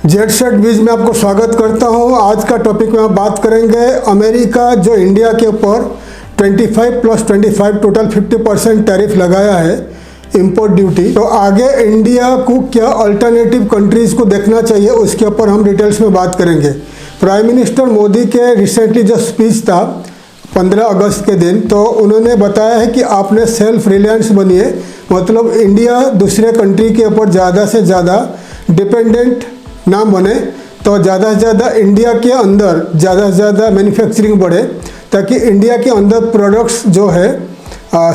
Jet set बीज में आपको स्वागत करता हूं। आज का टॉपिक में हम बात करेंगे अमेरिका जो इंडिया के ऊपर 25 + 25 टोटल 50% टैरिफ लगाया है इंपोर्ट ड्यूटी। तो आगे इंडिया को क्या अल्टरनेटिव कंट्रीज़ को देखना चाहिए उसके ऊपर हम डिटेल्स में बात करेंगे। प्राइम मिनिस्टर मोदी के रिसेंटली जो स्पीच था 15 अगस्त के दिन, तो उन्होंने बताया है कि आपने सेल्फ रिलायंस बनिए, मतलब इंडिया दूसरे कंट्री के ऊपर ज़्यादा से ज़्यादा डिपेंडेंट ना बने, तो ज़्यादा से ज़्यादा इंडिया के अंदर ज़्यादा से ज़्यादा मैन्युफैक्चरिंग बढ़े ताकि इंडिया के अंदर प्रोडक्ट्स जो है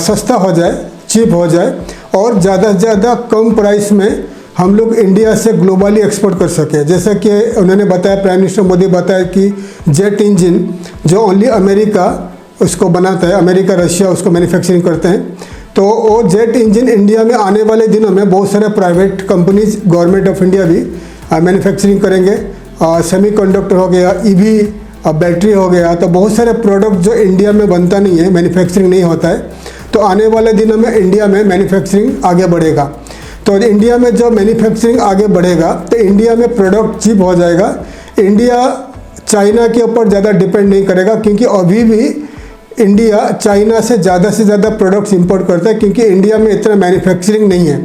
सस्ता हो जाए, चीप हो जाए और ज़्यादा से ज़्यादा कम प्राइस में हम लोग इंडिया से ग्लोबली एक्सपोर्ट कर सके। जैसा कि उन्होंने बताया, प्राइम मिनिस्टर मोदी बताया कि जेट इंजन जो ओनली अमेरिका उसको बनाता है, अमेरिका रशिया उसको मैन्युफैक्चरिंग करते हैं, तो वो जेट इंजन इंडिया में आने वाले दिनों में बहुत सारे private companies, government of India भी मैन्युफैक्चरिंग करेंगे। सेमीकंडक्टर हो गया, ईवी बैटरी हो गया, तो बहुत सारे प्रोडक्ट जो इंडिया में बनता नहीं है, मैन्युफैक्चरिंग नहीं होता है, तो आने वाले दिनों में इंडिया में मैन्युफैक्चरिंग आगे बढ़ेगा। तो इंडिया में जब मैन्युफैक्चरिंग आगे बढ़ेगा तो इंडिया में प्रोडक्ट चीप हो जाएगा। इंडिया चाइना के ऊपर ज़्यादा डिपेंड नहीं करेगा, क्योंकि अभी भी इंडिया चाइना से ज़्यादा प्रोडक्ट्स इंपोर्ट करता है, क्योंकि इंडिया में इतना मैन्युफैक्चरिंग नहीं है।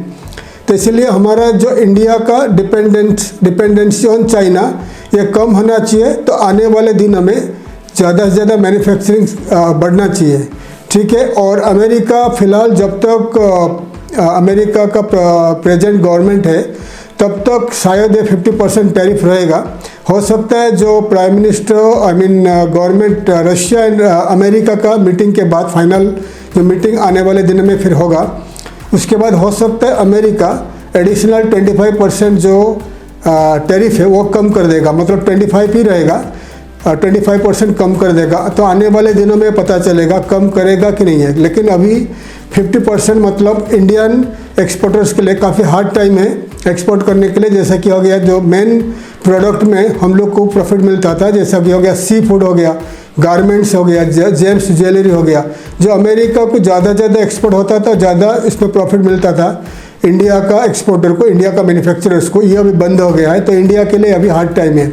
तो इसलिए हमारा जो इंडिया का डिपेंडेंसी ऑन चाइना ये कम होना चाहिए। तो आने वाले दिनों में ज़्यादा से ज़्यादा मैन्युफैक्चरिंग बढ़ना चाहिए, ठीक है। और अमेरिका फ़िलहाल जब तक अमेरिका का प्रेजेंट गवर्नमेंट है तब तक शायद ये 50% टैरिफ रहेगा। हो सकता है जो prime minister government Russia and America का मीटिंग के बाद फाइनल जो मीटिंग आने वाले दिन में फिर होगा, उसके बाद हो सकता है अमेरिका एडिशनल 25% जो टैरिफ है वो कम कर देगा, मतलब 25 ही रहेगा, 25% कम कर देगा। तो आने वाले दिनों में पता चलेगा कम करेगा कि नहीं है। लेकिन अभी 50% मतलब इंडियन एक्सपोर्टर्स के लिए काफ़ी हार्ड टाइम है एक्सपोर्ट करने के लिए। जैसा कि हो गया जो मेन प्रोडक्ट में हम लोग को प्रॉफिट मिलता था, जैसा कि हो गया सी फूड हो गया, गारमेंट्स हो गया, जेम्स ज्वेलरी हो गया, जो अमेरिका को ज़्यादा एक्सपोर्ट होता था, ज़्यादा इसमें प्रॉफिट मिलता था इंडिया का एक्सपोर्टर को, इंडिया का मैन्युफैक्चरर्स को। ये अभी बंद हो गया है, तो इंडिया के लिए अभी हार्ड टाइम है।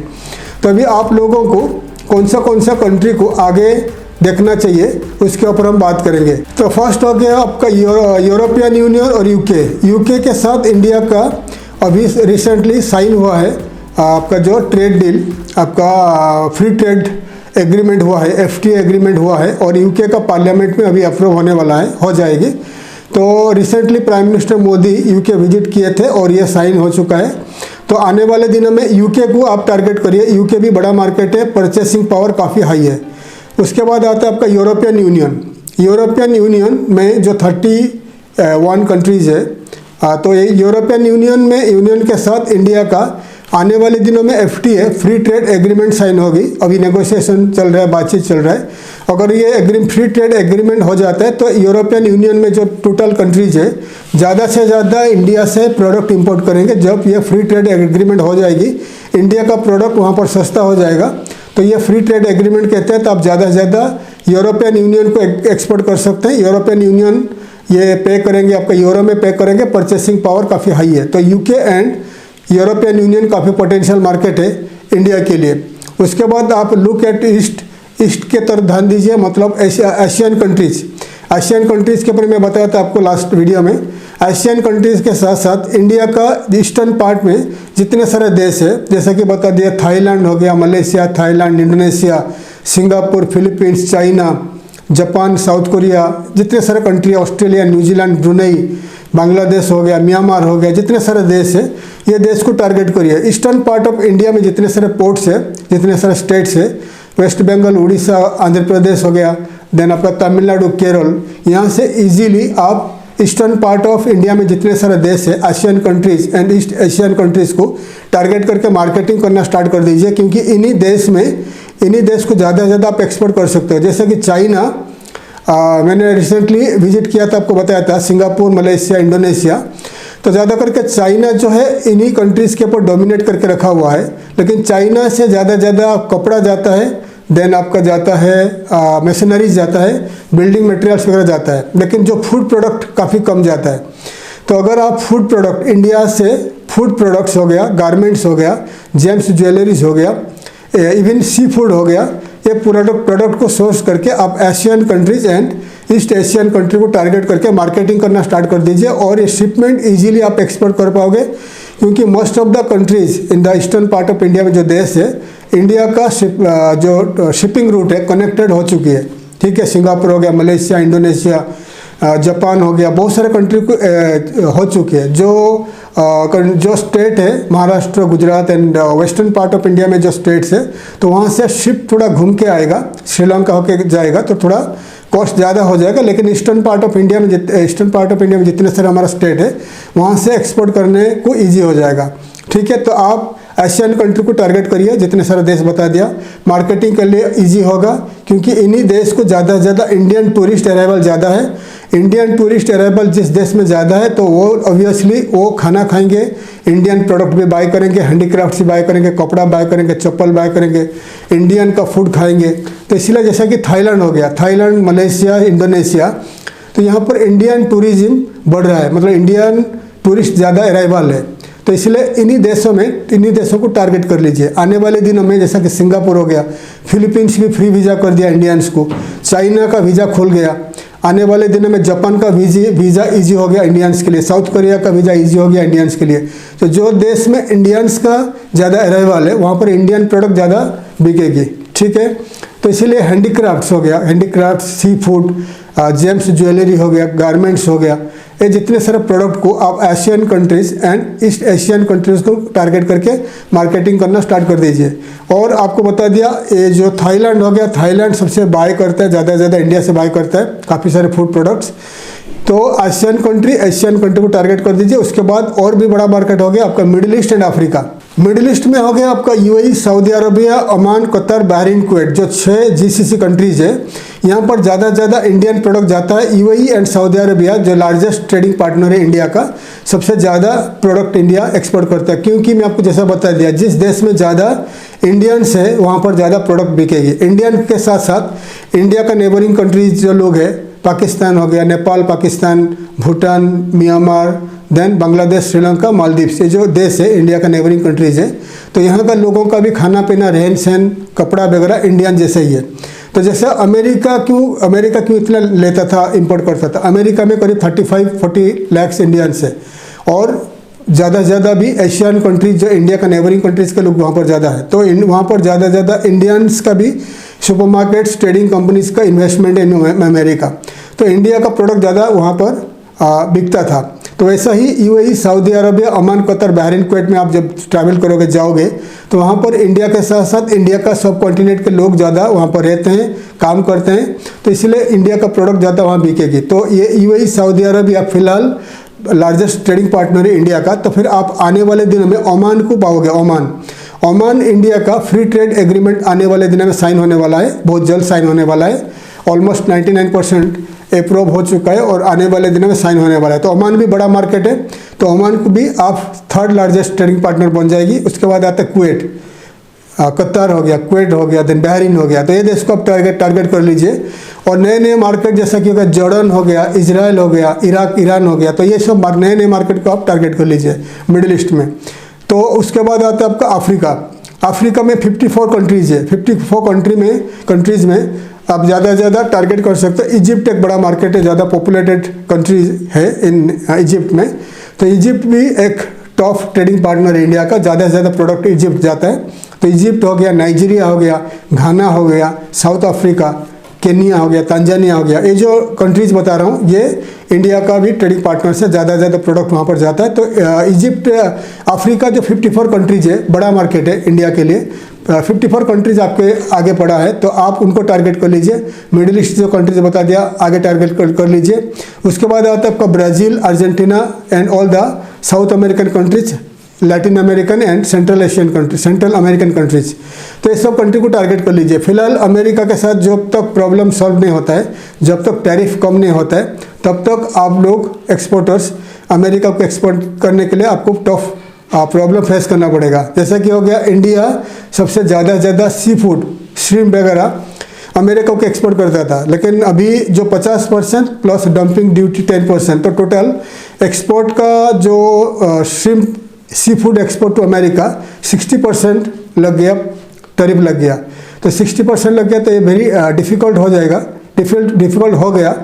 तो अभी आप लोगों को कौन सा कंट्री को आगे देखना चाहिए उसके ऊपर हम बात करेंगे। तो फर्स्ट हो गया आपका यूरोपियन यूनियन और यूके के साथ इंडिया का अभी रिसेंटली साइन हुआ है आपका जो ट्रेड डील, आपका फ्री ट्रेड एग्रीमेंट हुआ है, FTA एग्रीमेंट हुआ है, और यूके का पार्लियामेंट में अभी अप्रूव होने वाला है, हो जाएगी। तो recently prime minister Modi UK visit किए थे और ये साइन हो चुका है। तो आने वाले दिनों में यूके को आप टारगेट करिए, यूके भी बड़ा मार्केट है, परचेसिंग पावर काफ़ी हाई है। उसके बाद आता है आपका यूरोपियन यूनियन। यूरोपियन यूनियन में जो 31 कंट्रीज़ है, तो ये यूरोपियन यूनियन के साथ इंडिया का आने वाले दिनों में FTA free trade agreement sign होगी। अभी नेगोशिएशन चल रहा है, बातचीत चल रहा है। अगर ये फ्री ट्रेड एग्रीमेंट हो जाता है तो यूरोपियन यूनियन में जो टोटल कंट्रीज है ज़्यादा से ज़्यादा इंडिया से प्रोडक्ट इंपोर्ट करेंगे। जब ये फ्री ट्रेड एग्रीमेंट हो जाएगी, इंडिया का प्रोडक्ट वहाँ पर सस्ता हो जाएगा, तो ये फ्री ट्रेड एग्रीमेंट कहते हैं। तो आप ज़्यादा से ज़्यादा यूरोपियन यूनियन को एक्सपोर्ट कर सकते हैं। यूरोपियन यूनियन ये पे करेंगे, आपका यूरो में पे करेंगे, परचेसिंग पावर काफ़ी हाई है। तो यूके एंड यूरोपियन यूनियन काफ़ी पोटेंशियल मार्केट है इंडिया के लिए। उसके बाद आप लुक एट ईस्ट के तरफ ध्यान दीजिए, मतलब एशियन कंट्रीज़ के बारे में बताया था आपको लास्ट वीडियो में। एशियन कंट्रीज़ के साथ साथ इंडिया का ईस्टर्न पार्ट में जितने सारे देश है, जैसा कि बता दिया, थाईलैंड हो गया, Malaysia, Thailand, Indonesia, Singapore, Philippines, China, Japan, south Korea, जितने सारे country, Australia, New Zealand, Brunei, Bangladesh हो गया, म्यांमार हो गया, जितने सारे देश है, ये देश को टारगेट करिए। ईस्टर्न पार्ट ऑफ इंडिया में जितने सारे पोर्ट्स है, जितने सारे स्टेट्स है, वेस्ट बंगाल, उड़ीसा, आंध्र प्रदेश हो गया, देन आपका तमिलनाडु, केरल, यहाँ से इजीली आप ईस्टर्न पार्ट ऑफ इंडिया में जितने सारे देश है, Asian countries and east Asian countries को टारगेट करके मार्केटिंग करना स्टार्ट कर दीजिए, क्योंकि इन्हीं देश को ज़्यादा से ज़्यादा आप एक्सपोर्ट कर सकते हो। जैसे कि चाइना, मैंने रिसेंटली विजिट किया था, आपको बताया था, सिंगापुर, मलेशिया, इंडोनेशिया, तो ज़्यादा करके चाइना जो है इन्हीं कंट्रीज़ के ऊपर डोमिनेट करके रखा हुआ है। लेकिन चाइना से ज़्यादा कपड़ा जाता है, देन आपका जाता है मशीनरीज जाता है, बिल्डिंग मटेरियल्स वगैरह जाता है, लेकिन जो फूड प्रोडक्ट काफ़ी कम जाता है। तो अगर आप फूड प्रोडक्ट इंडिया से फूड प्रोडक्ट्स हो गया, गारमेंट्स हो गया, जेम्स ज्वेलरीज हो गया, इवन सी फूड हो गया, ये प्रोडक्ट को सोर्स करके आप Asian countries and east Asian country को टारगेट करके मार्केटिंग करना स्टार्ट कर दीजिए और ये शिपमेंट इजीली आप एक्सपोर्ट कर पाओगे, क्योंकि most of the countries in the eastern part of India में जो देश है, इंडिया का जो शिपिंग रूट है कनेक्टेड हो चुकी है। ठीक है, सिंगापुर हो गया, मलेशिया, इंडोनेशिया, जापान हो गया, बहुत सारे कंट्री को हो चुके हैं। जो स्टेट है Maharashtra, Gujarat and western part of India में जो स्टेट्स है, तो वहाँ से शिप थोड़ा घूम के आएगा, श्रीलंका होके जाएगा, तो थोड़ा कॉस्ट ज़्यादा हो जाएगा। लेकिन ईस्टर्न पार्ट ऑफ इंडिया में जितने सारे हमारा स्टेट है, वहाँ से एक्सपोर्ट करने को ईजी हो जाएगा। ठीक है, तो आप एशियन कंट्री को टारगेट करिए, जितने सारे देश बता दिया, मार्केटिंग के लिए इजी होगा, क्योंकि इन्हीं देश को ज़्यादा से ज़्यादा इंडियन टूरिस्ट अराइवल ज़्यादा है। इंडियन टूरिस्ट अराइवल जिस देश में ज़्यादा है, तो वो ऑब्वियसली वो खाना खाएंगे, इंडियन प्रोडक्ट भी बाय करेंगे, हैंडीक्राफ्ट भी बाय करेंगे, कपड़ा बाय करेंगे, चप्पल बाय करेंगे, इंडियन का फूड खाएंगे। तो इसलिए जैसा कि थाईलैंड हो गया, थाईलैंड, मलेशिया, इंडोनेशिया, तो यहाँ पर इंडियन टूरिज्म बढ़ रहा है, मतलब इंडियन टूरिस्ट ज़्यादा अराइवल है। तो इसलिए इन्हीं देशों को टारगेट कर लीजिए। आने वाले दिनों में जैसा कि सिंगापुर हो गया, फिलीपींस भी फ्री वीज़ा कर दिया इंडियंस को, चाइना का वीज़ा खुल गया, आने वाले दिनों में जापान का वीज़ा इजी हो गया इंडियंस के लिए, साउथ कोरिया का वीज़ा इजी हो गया इंडियंस के लिए। तो जो देश में इंडियंस का ज़्यादा अराइवल है, वहाँ पर इंडियन प्रोडक्ट ज़्यादा बिकेगी। ठीक है, तो इसीलिए हैंडीक्राफ्ट्स हो गया, handicraft, sea food, James jewellery हो गया, गारमेंट्स हो गया, ये जितने सारे प्रोडक्ट को आप Asian countries and east Asian countries को टारगेट करके मार्केटिंग करना स्टार्ट कर दीजिए। और आपको बता दिया, ये जो थाईलैंड हो गया, थाईलैंड सबसे बाय करता है, ज़्यादा से ज़्यादा इंडिया से बाय करता है काफ़ी सारे फूड प्रोडक्ट्स। तो एशियन कंट्री को टारगेट कर दीजिए। उसके बाद और भी बड़ा मार्केट हो गया आपका middle east and Africa. Middle east में हो गया आपका UAE, Saudi Arabia, Oman, Qatar, Bahrain, Kuwait, जो 6 जीसीसी कंट्रीज़ है, यहाँ पर ज़्यादा से ज़्यादा इंडियन प्रोडक्ट जाता है। यूएई एंड सऊदी अरबिया जो लार्जेस्ट ट्रेडिंग पार्टनर है इंडिया का, सबसे ज़्यादा प्रोडक्ट इंडिया एक्सपोर्ट करता है, क्योंकि मैं आपको जैसा बता दिया, जिस देश में ज़्यादा इंडियंस है वहाँ पर ज़्यादा प्रोडक्ट बिकेगी। इंडियन के साथ साथ इंडिया का नेबरिंग कंट्रीज जो लोग हैं, पाकिस्तान हो गया, नेपाल, पाकिस्तान, भूटान, म्यांमार, देन बांग्लादेश, श्रीलंका, मालदीव्स, ये जो देश है इंडिया का नेबरिंग कंट्रीज़ है, तो यहाँ का लोगों का भी खाना पीना, रहन सहन, कपड़ा वगैरह इंडियन जैसा ही है। तो जैसे अमेरिका क्यों इतना लेता था, इंपोर्ट करता था? अमेरिका में करीब 35-40 लाख इंडियंस है, और ज़्यादा से ज़्यादा भी एशियन कंट्रीज जो इंडिया का नेबरिंग कंट्रीज़ के लोग वहाँ पर ज़्यादा है, तो वहाँ पर ज़्यादा से ज़्यादा इंडियंस का भी सुपरमार्केट्स, ट्रेडिंग कंपनीज का इन्वेस्टमेंट है इन अमेरिका, तो इंडिया का प्रोडक्ट ज़्यादा वहाँ पर बिकता था। तो वैसा ही UAE, Saudi Arabia, Oman, Qatar, Bahrain, Kuwait में आप जब ट्रैवल करोगे, जाओगे, तो वहाँ पर इंडिया के साथ साथ इंडिया का सब कॉन्टिनेंट के लोग ज़्यादा वहाँ पर रहते हैं, काम करते हैं, तो इसलिए इंडिया का प्रोडक्ट ज़्यादा वहाँ बिकेगी। तो ये यूएई, सऊदी अरबिया फिलहाल लार्जेस्ट ट्रेडिंग पार्टनर है इंडिया का। तो फिर आप आने वाले दिनों में ओमान को पाओगे। ओमान इंडिया का फ्री ट्रेड एग्रीमेंट आने वाले दिनों में साइन होने वाला है, बहुत जल्द साइन होने वाला है, ऑलमोस्ट 99% अप्रूव हो चुका है और आने वाले दिनों में साइन होने वाला है। तो ओमान भी बड़ा मार्केट है, तो ओमान को भी आप 3rd लार्जेस्ट ट्रेडिंग पार्टनर बन जाएगी। उसके बाद आता है कुवैत, कतर हो गया, कुवैत हो गया, देन बहरीन हो गया, तो ये देश को आप टारगेट कर लीजिए। और नए मार्केट जैसा कि होगा जॉर्डन हो गया, इजराइल हो गया, इराक, ईरान हो गया, तो ये सब नए मार्केट को आप टारगेट कर लीजिए मिडिल ईस्ट में। तो उसके बाद आता है आपका अफ्रीका में 54 कंट्रीज़ है। 54 कंट्रीज़ में आप ज़्यादा से ज़्यादा टारगेट कर सकते हैं। इजिप्ट एक बड़ा मार्केट है, ज़्यादा पॉपुलेटेड कंट्री है इन इजिप्ट में, तो इजिप्ट भी एक टॉप ट्रेडिंग पार्टनर है इंडिया का, ज़्यादा से ज़्यादा प्रोडक्ट इजिप्ट जाता है। तो इजिप्ट हो गया, नाइजीरिया हो गया, घाना हो गया, साउथ अफ्रीका, केनिया हो गया, तंजानिया हो गया, ये जो कंट्रीज़ बता रहा हूँ, ये इंडिया का भी ट्रेडिंग पार्टनर से ज़्यादा से ज़्यादा प्रोडक्ट वहाँ पर जाता है। तो इजिप्ट, अफ्रीका जो 54 कंट्रीज़ है, बड़ा मार्केट है इंडिया के लिए। 54 कंट्रीज़ आपके आगे पड़ा है, तो आप उनको टारगेट कर लीजिए। मिडिल ईस्ट जो कंट्रीज बता दिया, आगे टारगेट कर लीजिए। उसके बाद आता है आपका Brazil, Argentina and all the south American countries, Latin American and central American countries, तो ये सब कंट्री को टारगेट कर लीजिए। फिलहाल अमेरिका के साथ जब तक प्रॉब्लम सॉल्व नहीं होता है, जब तक टैरिफ कम नहीं होता है, तब तक आप लोग एक्सपोर्टर्स अमेरिका को एक्सपोर्ट करने के लिए आपको टफ प्रॉब्लम फेस करना पड़ेगा। जैसा कि हो गया, इंडिया सबसे ज़्यादा सी फूड, श्रिम्प वगैरह अमेरिका को एक्सपोर्ट करता था, लेकिन अभी जो 50% प्लस डंपिंग ड्यूटी 10%, तो टोटल एक्सपोर्ट का जो shrimp seafood export to America 60% लग गया, टैरिफ लग गया। तो 60% लग गया तो ये वेरी डिफ़िकल्ट हो जाएगा, डिफ़िकल्ट हो गया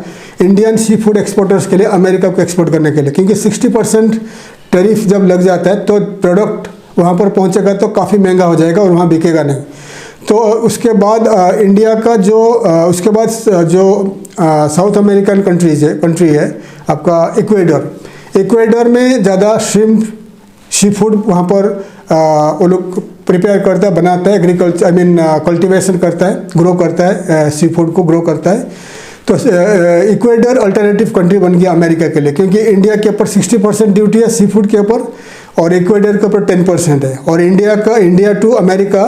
इंडियन सी फूड एक्सपोर्टर्स के लिए अमेरिका को एक्सपोर्ट करने के लिए, क्योंकि 60% टैरिफ जब लग जाता है तो प्रोडक्ट वहाँ पर पहुँचेगा तो काफ़ी महंगा हो जाएगा और वहाँ बिकेगा नहीं। तो उसके बाद इंडिया का जो उसके बाद जो साउथ अमेरिकन कंट्री है आपका इक्वेडर में ज़्यादा श्रिम्प सी फूड वहाँ पर वो लोग प्रिपेयर करता है, बनाता है, एग्रीकल्चर कल्टीवेशन करता है, ग्रो करता है, सी फूड को ग्रो करता है। तो इक्वेडर अल्टरनेटिव कंट्री बन गया अमेरिका के लिए, क्योंकि इंडिया के ऊपर 60% ड्यूटी है सी फूड के ऊपर और इक्वेडर के ऊपर 10% है। और India to America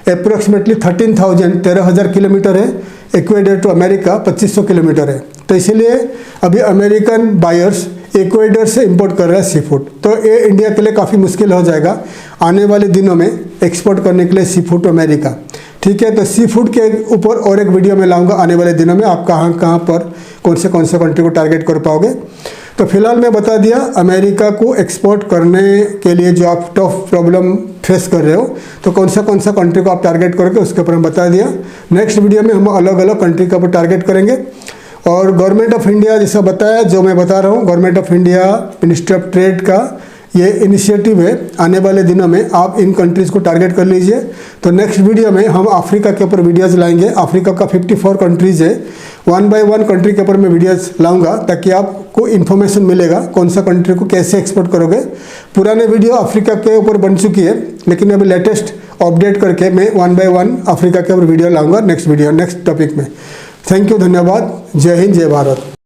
approximately 13,000 kilometre है, इक्वेडर टू अमेरिका 2500 किलोमीटर है। तो इसीलिए अभी अमेरिकन बायर्स इक्वेडर से इंपोर्ट कर रहे हैं सी फूड। तो ये इंडिया के लिए काफ़ी मुश्किल हो जाएगा आने वाले दिनों में एक्सपोर्ट करने के लिए सी फूड टू अमेरिका। ठीक है, तो सी फूड के ऊपर और एक वीडियो में लाऊंगा आने वाले दिनों में, आप कहाँ पर कौन से कंट्री को टारगेट कर पाओगे। तो फिलहाल मैं बता दिया अमेरिका को एक्सपोर्ट करने के लिए जो आप टफ प्रॉब्लम फेस कर रहे हो, तो कौन सा कंट्री को आप टारगेट करोगे उसके ऊपर हम बता दिया। नेक्स्ट वीडियो में हम अलग अलग कंट्री के ऊपर टारगेट करेंगे। और गवर्नमेंट ऑफ इंडिया जैसा बताया, जो मैं बता रहा हूँ, government of India ministry of trade का ये इनिशिएटिव है। आने वाले दिनों में आप इन कंट्रीज़ को टारगेट कर लीजिए। तो नेक्स्ट वीडियो में हम अफ्रीका के ऊपर वीडियोज़ लाएंगे। अफ्रीका का 54 कंट्रीज़ है, 1 by 1 कंट्री के ऊपर मैं वीडियोज़ लाऊंगा ताकि आपको इन्फॉर्मेशन मिलेगा कौन सा कंट्री को कैसे एक्सपोर्ट करोगे। पुराने वीडियो अफ्रीका के ऊपर बन चुकी है, लेकिन अभी लेटेस्ट अपडेट करके मैं 1 by 1 अफ्रीका के ऊपर वीडियो लाऊंगा नेक्स्ट टॉपिक में। थैंक यू, धन्यवाद। जय हिंद, जय भारत।